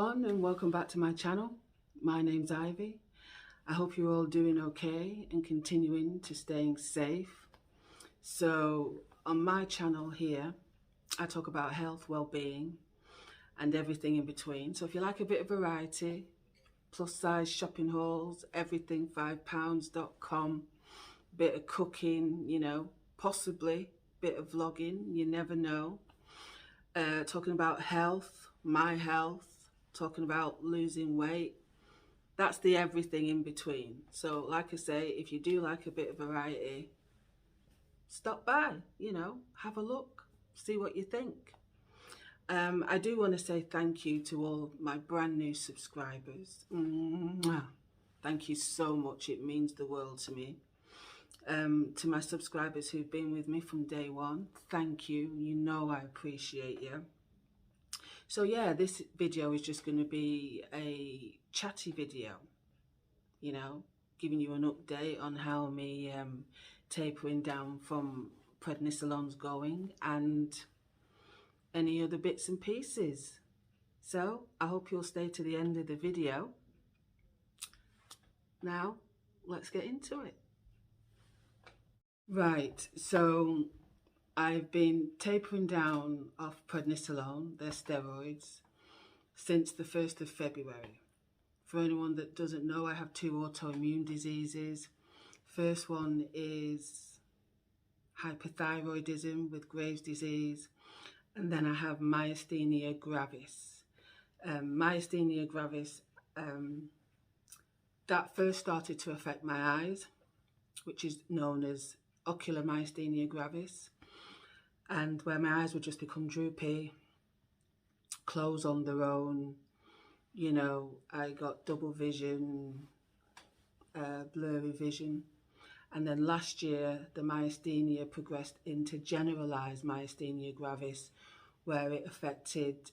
everyone, and welcome back to my channel. My name's Ivy. I hope you're all doing okay and continuing to staying safe. So on my channel here, I talk about health, well-being and everything in between. So if you like a bit of variety, plus size shopping hauls, everything, £5.com, bit of cooking, possibly bit of vlogging, you never know. Talking about health, my health, talking about losing weight. That's the everything in between. So like I say, if you do like a bit of variety, stop by, have a look, see what you think. I do want to say thank you to all my brand new subscribers. Thank you so much. It means the world to me. To my subscribers who've been with me from day one, thank you. You know I appreciate you. So yeah, this video is just going to be a chatty video, giving you an update on how me tapering down from prednisolone's going and any other bits and pieces. So I hope you'll stay to the end of the video. Now let's get into it. Right, so I've been tapering down off prednisolone, their steroids, since the 1st of February. For anyone that doesn't know, I have two autoimmune diseases. First one is hypothyroidism with Graves' disease, and then I have myasthenia gravis. Myasthenia gravis, that first started to affect my eyes, which is known as ocular myasthenia gravis, and where my eyes would just become droopy, close on their own. I got double vision, blurry vision, and then last year the myasthenia progressed into generalized myasthenia gravis, where it affected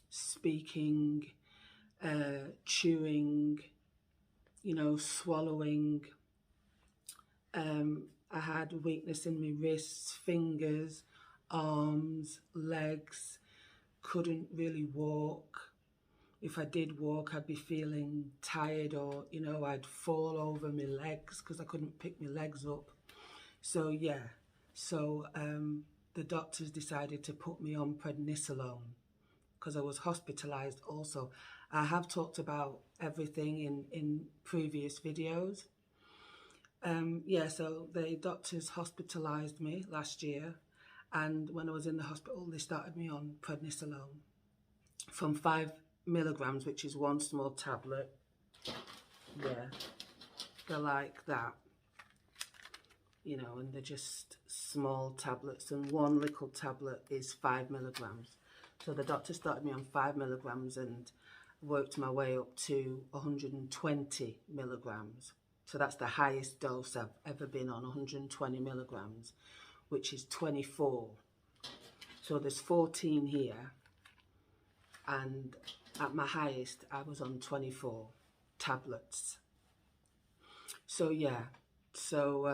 speaking, chewing, swallowing. I had weakness in my wrists, fingers, arms, legs, couldn't really walk. If I did walk, I'd be feeling tired, or, I'd fall over my legs because I couldn't pick my legs up. So, yeah. So, the doctors decided to put me on prednisolone because I was hospitalized also. I have talked about everything in previous videos. So the doctors hospitalized me last year, and when I was in the hospital, they started me on prednisolone from 5 milligrams, which is one small tablet. Yeah, they're like that, and they're just small tablets, and one little tablet is 5 milligrams. So the doctor started me on 5 milligrams and worked my way up to 120 milligrams. So that's the highest dose I've ever been on, 120 milligrams, which is 24. So there's 14 here, and at my highest, I was on 24 tablets. So yeah, so,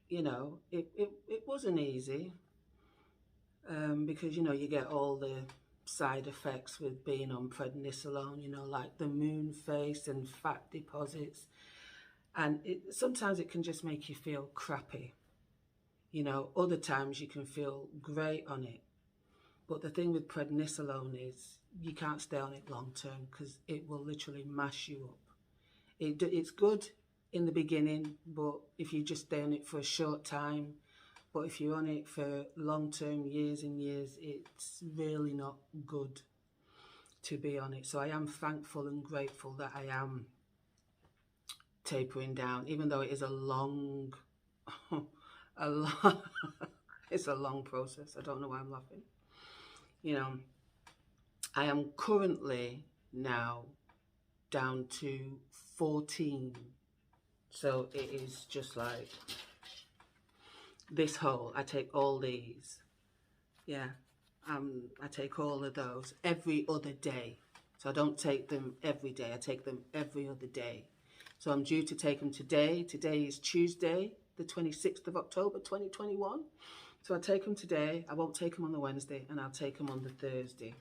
it wasn't easy, because, you get all the side effects with being on prednisolone, like the moon face and fat deposits. And sometimes it can just make you feel crappy. Other times you can feel great on it. But the thing with prednisolone is you can't stay on it long term because it will literally mash you up. It's good in the beginning, but if you just stay on it for a short time, but if you're on it for long term, years and years, it's really not good to be on it. So I am thankful and grateful that I am tapering down, even though it is a long it's a long process. I don't know why I'm laughing. I am currently now down to 14. So it is just like this whole, I take all these. Yeah, I take all of those every other day. So I don't take them every day, I take them every other day. So I'm due to take them today. Today is Tuesday, the 26th of October, 2021. So I take them today. I won't take them on the Wednesday, and I'll take them on the Thursday.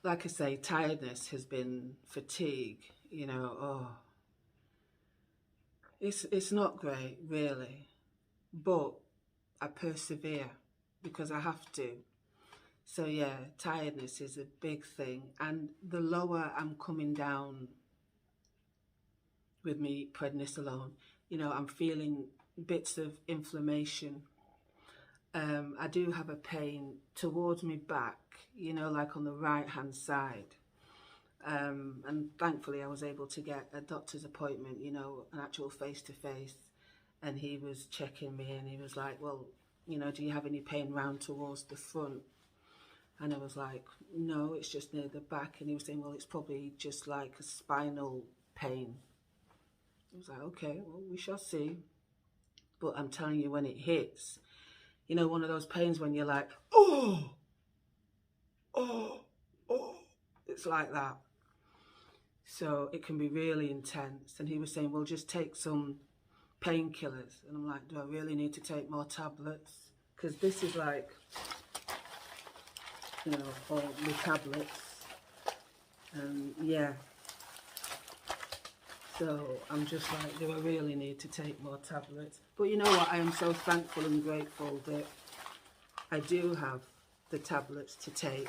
like I say, tiredness has been fatigue, you know. Oh, it's not great, really, but I persevere because I have to. So yeah, tiredness is a big thing, and the lower I'm coming down with me prednisolone, you know, I'm feeling bits of inflammation. I do have a pain towards my back, you know, like on the right hand side. And thankfully I was able to get a doctor's appointment, you know, an actual face-to-face, and he was checking me and he was like, well, you know, do you have any pain round towards the front? And I was like, no, it's just near the back. And he was saying, well, it's probably just like a spinal pain. I was like, okay, well, we shall see. But I'm telling you, when it hits, you know, one of those pains when you're like, oh, oh, oh, it's like that. So it can be really intense. And he was saying, well, just take some painkillers. And I'm like, do I really need to take more tablets? Because this is like, you know, all the tablets. And yeah. So I'm just like, do I really need to take more tablets? But you know what? I am so thankful and grateful that I do have the tablets to take.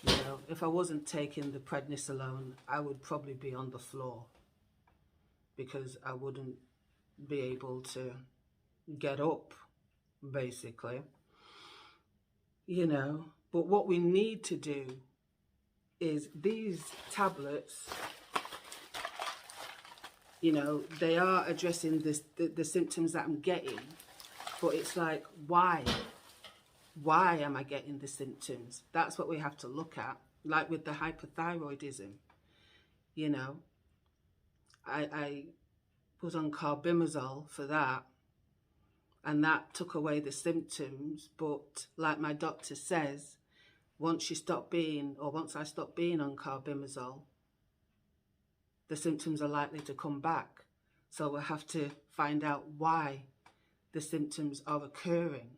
You know, if I wasn't taking the prednisolone, I would probably be on the floor because I wouldn't be able to get up, basically. You know, but what we need to do is these tablets, you know, they are addressing this, the symptoms that I'm getting, but it's like, why? Why am I getting the symptoms? That's what we have to look at. Like with the hypothyroidism, you know, I was on carbimazole for that, and that took away the symptoms. But like my doctor says, once I stop being on carbimazole, the symptoms are likely to come back. So we'll have to find out why the symptoms are occurring.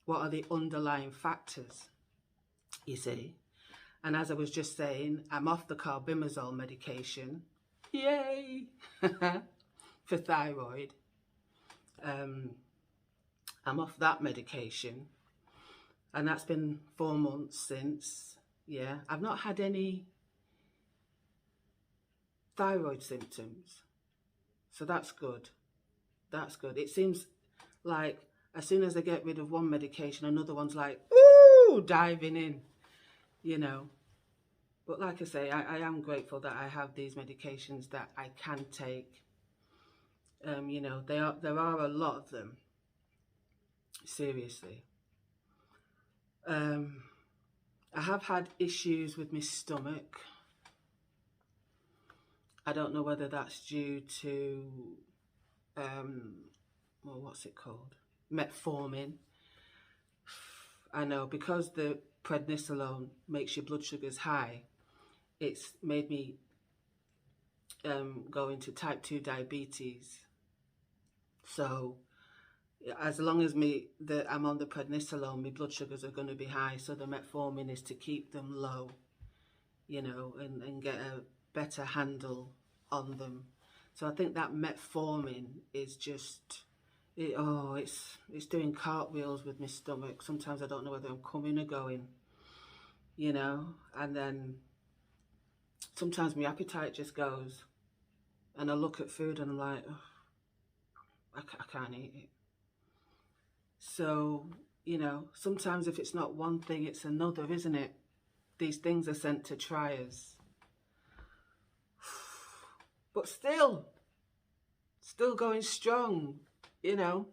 What are the underlying factors, you see? And as I was just saying, I'm off the carbimazole medication. Yay! For thyroid. I'm off that medication. And that's been 4 months since. Yeah, I've not had any thyroid symptoms. So that's good. That's good. It seems like as soon as I get rid of one medication, another one's like, ooh, diving in, you know. But like I say, I am grateful that I have these medications that I can take. You know, there are a lot of them, seriously. I have had issues with my stomach. I don't know whether that's due to, well, what's it called? Metformin. I know, because the prednisolone makes your blood sugars high, it's made me go into type 2 diabetes. So as long as I'm on the prednisolone, my blood sugars are going to be high. So the metformin is to keep them low, you know, and get a better handle on them. So I think that metformin is just, it's doing cartwheels with my stomach. Sometimes I don't know whether I'm coming or going, you know, and then sometimes my appetite just goes, and I look at food and I'm like, oh, I can't eat it. So, you know, sometimes if it's not one thing, it's another, isn't it? These things are sent to try us. But still going strong, you know.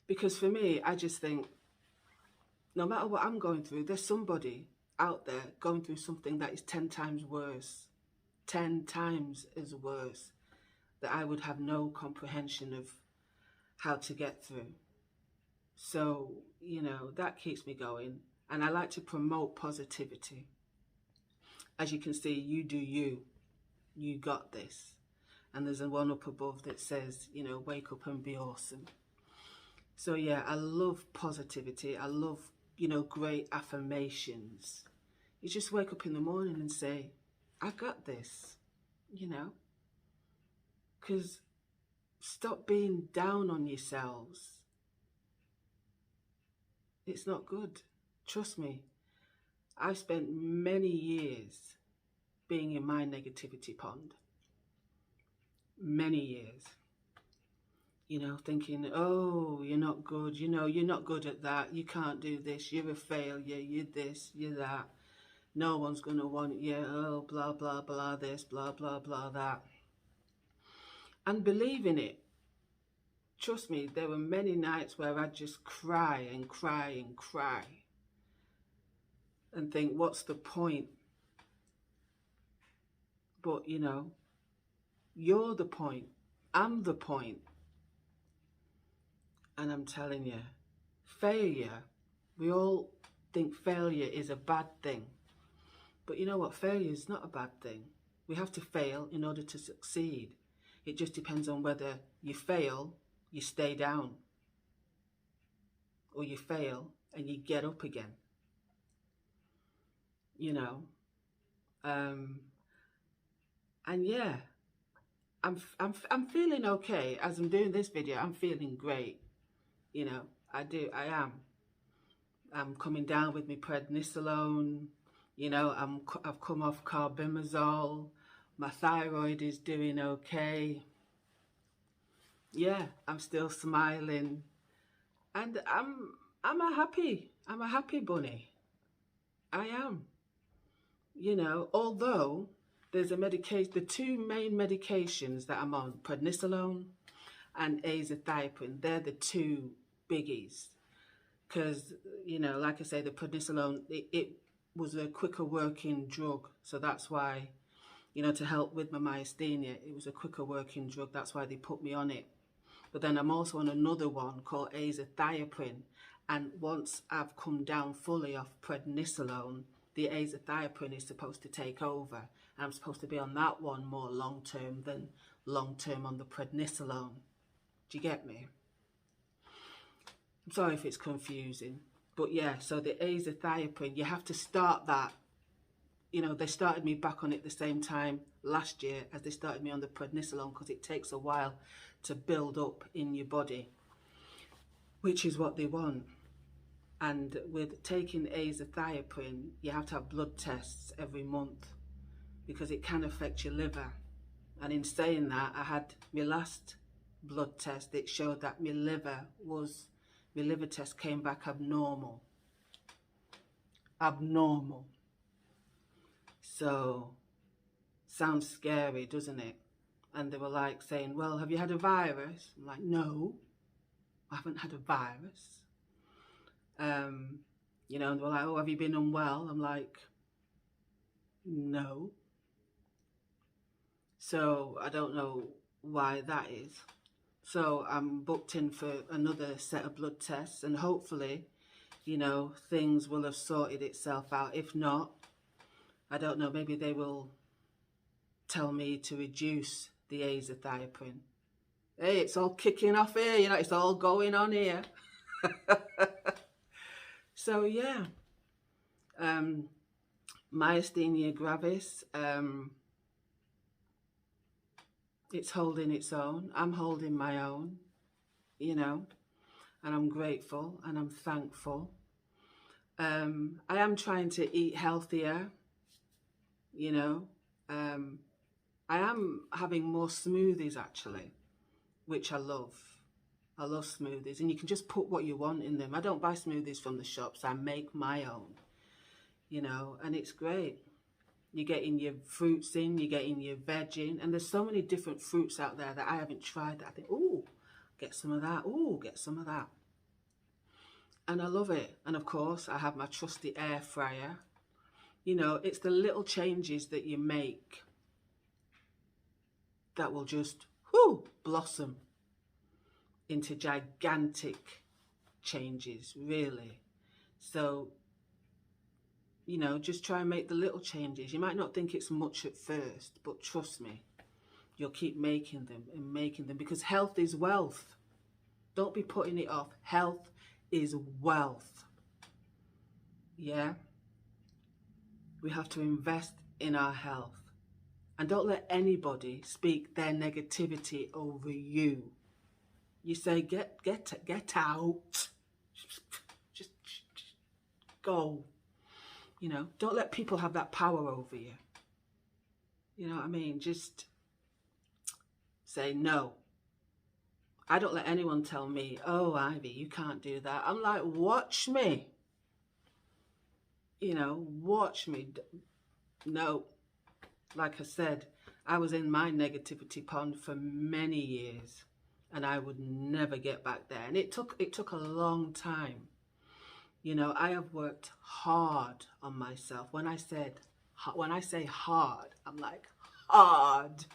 Because for me, I just think, no matter what I'm going through, there's somebody out there going through something that is 10 times worse. 10 times as worse, that I would have no comprehension of how to get through. So, you know, that keeps me going. And I like to promote positivity. As you can see, you do you. You got this. And there's a one up above that says, you know, wake up and be awesome. So yeah, I love positivity. I love you know, great affirmations. You just wake up in the morning and say, I got this, you know, because stop being down on yourselves. It's not good. Trust me. I've spent many years being in my negativity pond. Many years. You know, thinking, oh, you're not good. You know, you're not good at that. You can't do this. You're a failure. You're this, you're that. No one's going to want you. Oh, blah, blah, blah, this, blah, blah, blah, that. And believing it. Trust me, there were many nights where I'd just cry and cry and cry. And think, what's the point? But, you know, you're the point. I'm the point. And I'm telling you, failure, we all think failure is a bad thing. But you know what? Failure is not a bad thing. We have to fail in order to succeed. It just depends on whether you fail, you stay down. Or you fail and you get up again. You know. And yeah, I'm feeling okay. As I'm doing this video, I'm feeling great. You know, I am. I'm coming down with my prednisolone. You know, I've come off carbimazole. My thyroid is doing okay. Yeah, I'm still smiling. And I'm a happy bunny. I am. You know, although there's a medication, the two main medications that I'm on, prednisolone and azathioprine, they're the two biggies. Because, you know, like I say, the prednisolone, it was a quicker working drug. So that's why, you know, to help with my myasthenia, it was a quicker working drug. That's why they put me on it. But then I'm also on another one called azathioprine. And once I've come down fully off prednisolone, the azathioprine is supposed to take over. And I'm supposed to be on that one more long-term than long-term on the prednisolone. Do you get me? I'm sorry if it's confusing. But yeah, so the azathioprine, you have to start that. You know, they started me back on it the same time last year as they started me on the prednisolone, because it takes a while to build up in your body, which is what they want. And with taking azathioprine, you have to have blood tests every month because it can affect your liver. And in saying that, I had my last blood test. It showed that my liver test came back abnormal. Abnormal. So, sounds scary, doesn't it? And they were like saying, well, have you had a virus? I'm like, no, I haven't had a virus. You know, and they were like, oh, have you been unwell? I'm like, no. So I don't know why that is. So I'm booked in for another set of blood tests, and hopefully, you know, things will have sorted itself out. If not, I don't know, maybe they will tell me to reduce the azathioprine. Hey, it's all kicking off here, you know, it's all going on here. So yeah, myasthenia gravis, it's holding its own. I'm holding my own, you know, and I'm grateful and I'm thankful. I am trying to eat healthier, you know. I am having more smoothies actually, which I love. I love smoothies, and you can just put what you want in them. I don't buy smoothies from the shops. I make my own, you know, and it's great. You're getting your fruits in, you're getting your veg in, and there's so many different fruits out there that I haven't tried that I think, oh, get some of that, oh, get some of that. And I love it. And of course, I have my trusty air fryer. You know, it's the little changes that you make that will just, blossom into gigantic changes, really. So, you know, just try and make the little changes. You might not think it's much at first, but trust me, you'll keep making them and making them, because health is wealth. Don't be putting it off. Health is wealth. Yeah, we have to invest in our health. And don't let anybody speak their negativity over you. You say, get out. Just go. You know, don't let people have that power over you. You know what I mean? Just say no. I don't let anyone tell me, oh, Ivy, you can't do that. I'm like, watch me. You know, watch me. No. Like I said, I was in my negativity pond for many years, and I would never get back there. And it took a long time. You know, I have worked hard on myself. When I say hard, I'm like hard.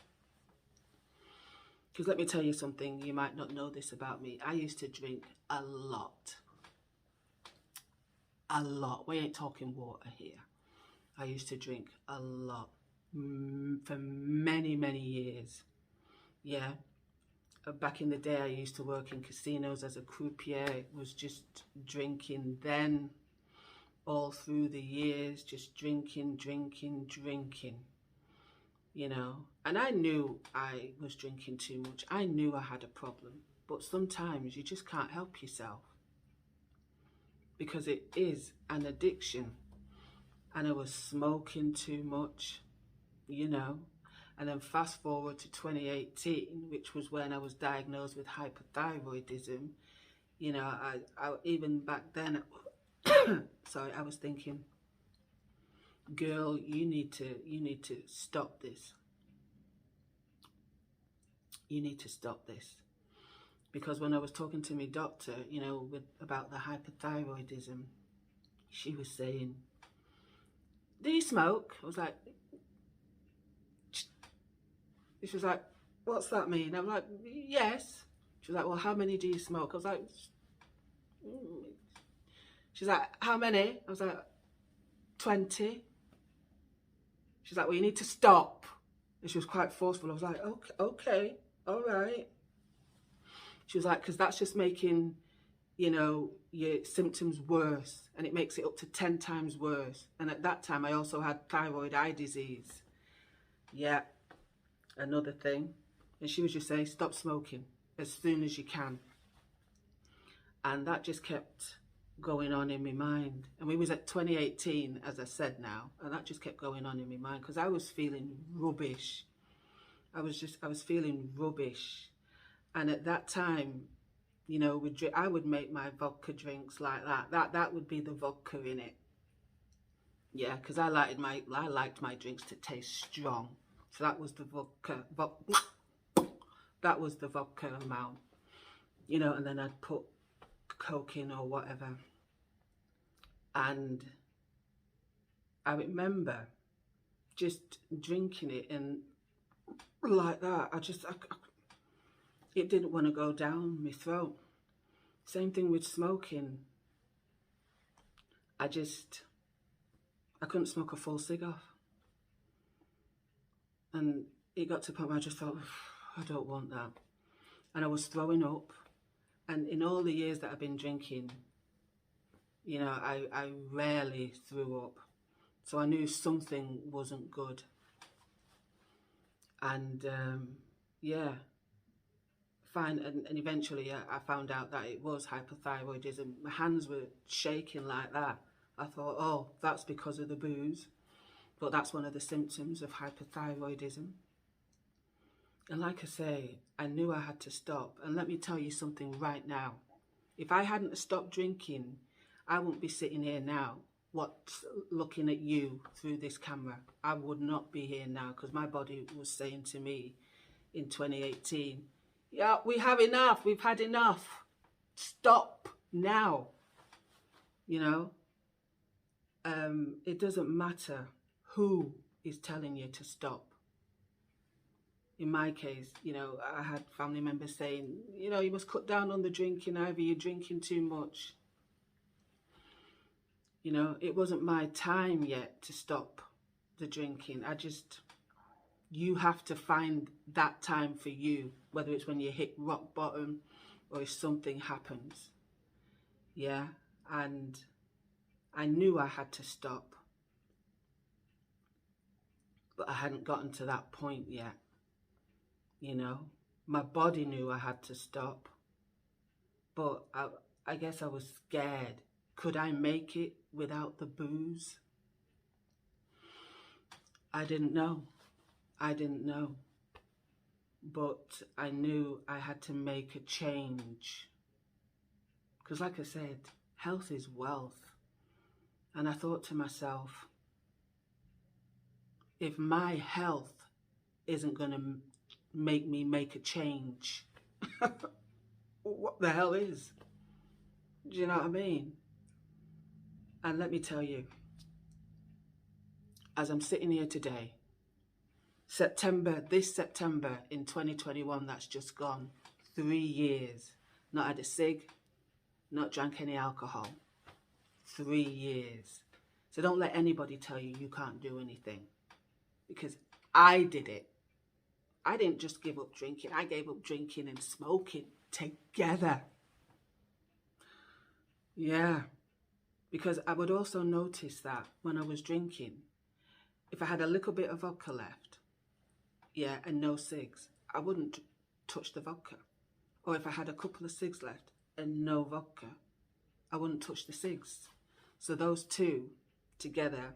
Because let me tell you something, you might not know this about me. I used to drink a lot. A lot. We ain't talking water here. I used to drink a lot for many, many years. Yeah. Back in the day, I used to work in casinos as a croupier. It was just drinking then, all through the years, just drinking. You know, and I knew I was drinking too much. I knew I had a problem, but sometimes you just can't help yourself because it is an addiction. And I was smoking too much, you know, and then fast forward to 2018, which was when I was diagnosed with hypothyroidism. You know, I even back then, sorry, I was thinking, girl, you need to stop this. You need to stop this. Because when I was talking to my doctor, you know, about the hypothyroidism, she was saying, do you smoke? I was like, she was like, what's that mean? I'm like, yes. She was like, well, how many do you smoke? I was like, she's like, how many? I was like, 20. She's like, well, you need to stop. And she was quite forceful. I was like, okay, all right. She was like, because that's just making, you know, your symptoms worse, and it makes it up to 10 times worse. And at that time, I also had thyroid eye disease. Yeah, another thing. And she was just saying, stop smoking as soon as you can. And that just kept going on in my mind. And we was at 2018, as I said now, and that just kept going on in my mind because I was feeling rubbish. I was feeling rubbish. And at that time, you know, I would make my vodka drinks like that. That would be the vodka in it. Yeah, because I liked my drinks to taste strong. So that was the vodka. That was the vodka amount. You know, and then I'd put Coke in or whatever. And I remember just drinking it and like that. It didn't want to go down my throat. Same thing with smoking. I couldn't smoke a full cigar. And it got to a point where I just thought, I don't want that. And I was throwing up. And in all the years that I've been drinking, you know, I rarely threw up. So I knew something wasn't good. And yeah, fine. And eventually I found out that it was hypothyroidism. My hands were shaking like that. I thought, oh, that's because of the booze. But that's one of the symptoms of hypothyroidism. And like I say, I knew I had to stop. And let me tell you something right now. If I hadn't stopped drinking, I wouldn't be sitting here now, looking at you through this camera. I would not be here now because my body was saying to me in 2018, yeah, we have enough. We've had enough. Stop now. You know, it doesn't matter who is telling you to stop. In my case, you know, I had family members saying, you know, you must cut down on the drinking, Ivy, you're drinking too much. You know, it wasn't my time yet to stop the drinking. You have to find that time for you, whether it's when you hit rock bottom or if something happens. Yeah, and I knew I had to stop, but I hadn't gotten to that point yet. You know, my body knew I had to stop, but I guess I was scared. Could I make it without the booze? I didn't know. I didn't know. But I knew I had to make a change. Because like I said, health is wealth. And I thought to myself, if my health isn't going to make me make a change, what the hell is? Do you know what I mean? And let me tell you, as I'm sitting here today, this September in 2021, that's just gone, 3 years, not had a cig, not drank any alcohol, 3 years. So don't let anybody tell you you can't do anything, because I did it. I didn't just give up drinking, I gave up drinking and smoking together. Yeah, because I would also notice that when I was drinking, if I had a little bit of vodka left, yeah, and no cigs, I wouldn't touch the vodka. Or if I had a couple of cigs left and no vodka, I wouldn't touch the cigs. So those two together,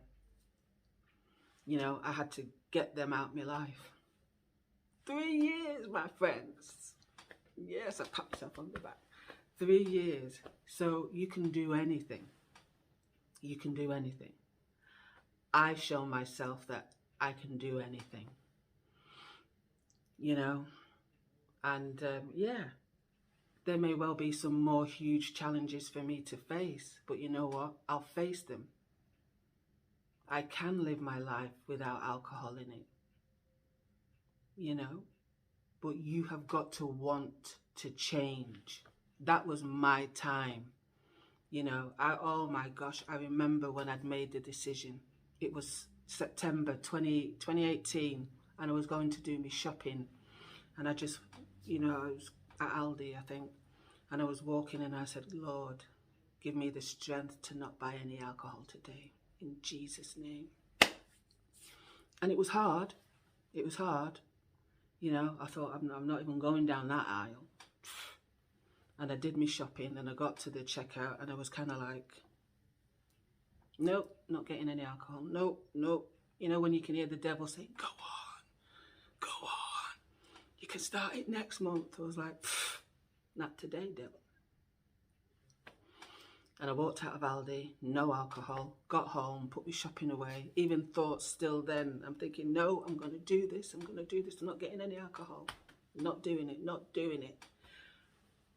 you know, I had to get them out of my life. 3 years, my friends. Yes, I pat myself on the back. 3 years. So you can do anything. You can do anything. I've shown myself that I can do anything. You know, and yeah, there may well be some more huge challenges for me to face, but you know what? I'll face them. I can live my life without alcohol in it, you know, but you have got to want to change. That was my time, you know. Oh my gosh, I remember when I'd made the decision. It was September 2018, and I was going to do my shopping, and I just, you know, I was at Aldi, I think, and I was walking and I said, Lord, give me the strength to not buy any alcohol today, in Jesus' name. And it was hard. It was hard. You know, I thought, I'm not even going down that aisle. And I did my shopping and I got to the checkout and I was kind of like, nope, not getting any alcohol. Nope, nope. You know, when you can hear the devil say, go on, go on. You can start it next month. I was like, not today, devil. And I walked out of Aldi, no alcohol, got home, put my shopping away, even thought still then, I'm thinking, no, I'm going to do this, I'm not getting any alcohol, not doing it, not doing it.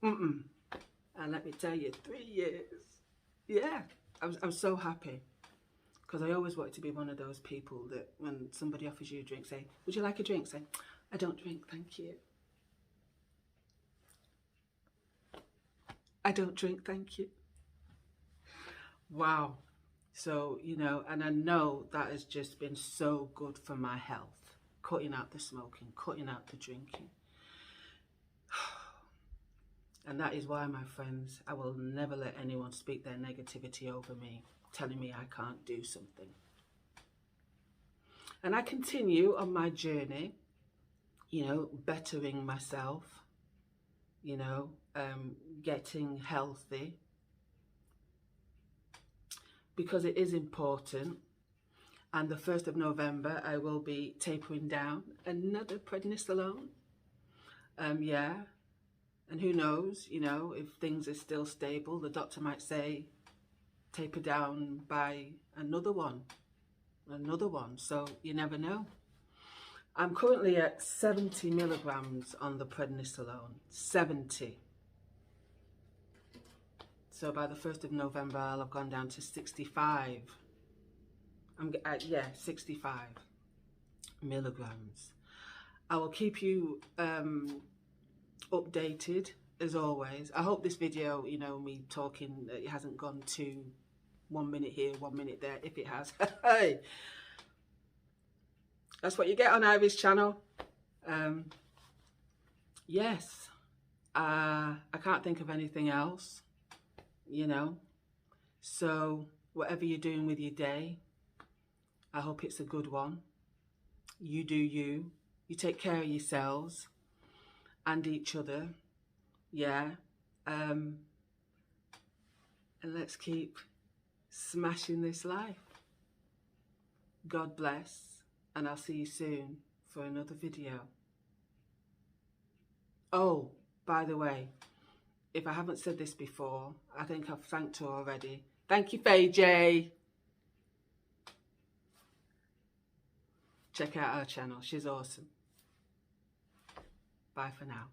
And let me tell you, 3 years, yeah, I'm so happy, because I always wanted to be one of those people that when somebody offers you a drink, say, would you like a drink? Say, I don't drink, thank you. I don't drink, thank you. Wow. So, you know, and I know that has just been so good for my health. Cutting out the smoking, cutting out the drinking. And that is why, my friends, I will never let anyone speak their negativity over me, telling me I can't do something. And I continue on my journey, you know, bettering myself, you know, getting healthy, because it is important. And the 1st of November, I will be tapering down another prednisolone. Yeah. And who knows, you know, if things are still stable, the doctor might say, taper down by another one. So you never know. I'm currently at 70 milligrams on the prednisolone, 70. So by the 1st of November, I'll have gone down to 65. I'm at, 65 milligrams. I will keep you updated as always. I hope this video, you know, me talking, it hasn't gone to 1 minute here, 1 minute there. If it has, hey, that's what you get on Ivy's channel. Yes, I can't think of anything else, you know. So whatever you're doing with your day, I hope it's a good one. You do you. You take care of yourselves and each other. Yeah. And let's keep smashing this life. God bless, and I'll see you soon for another video. Oh, by the way, if I haven't said this before, I think I've thanked her already. Thank you, Fayejay. Check out her channel. She's awesome. Bye for now.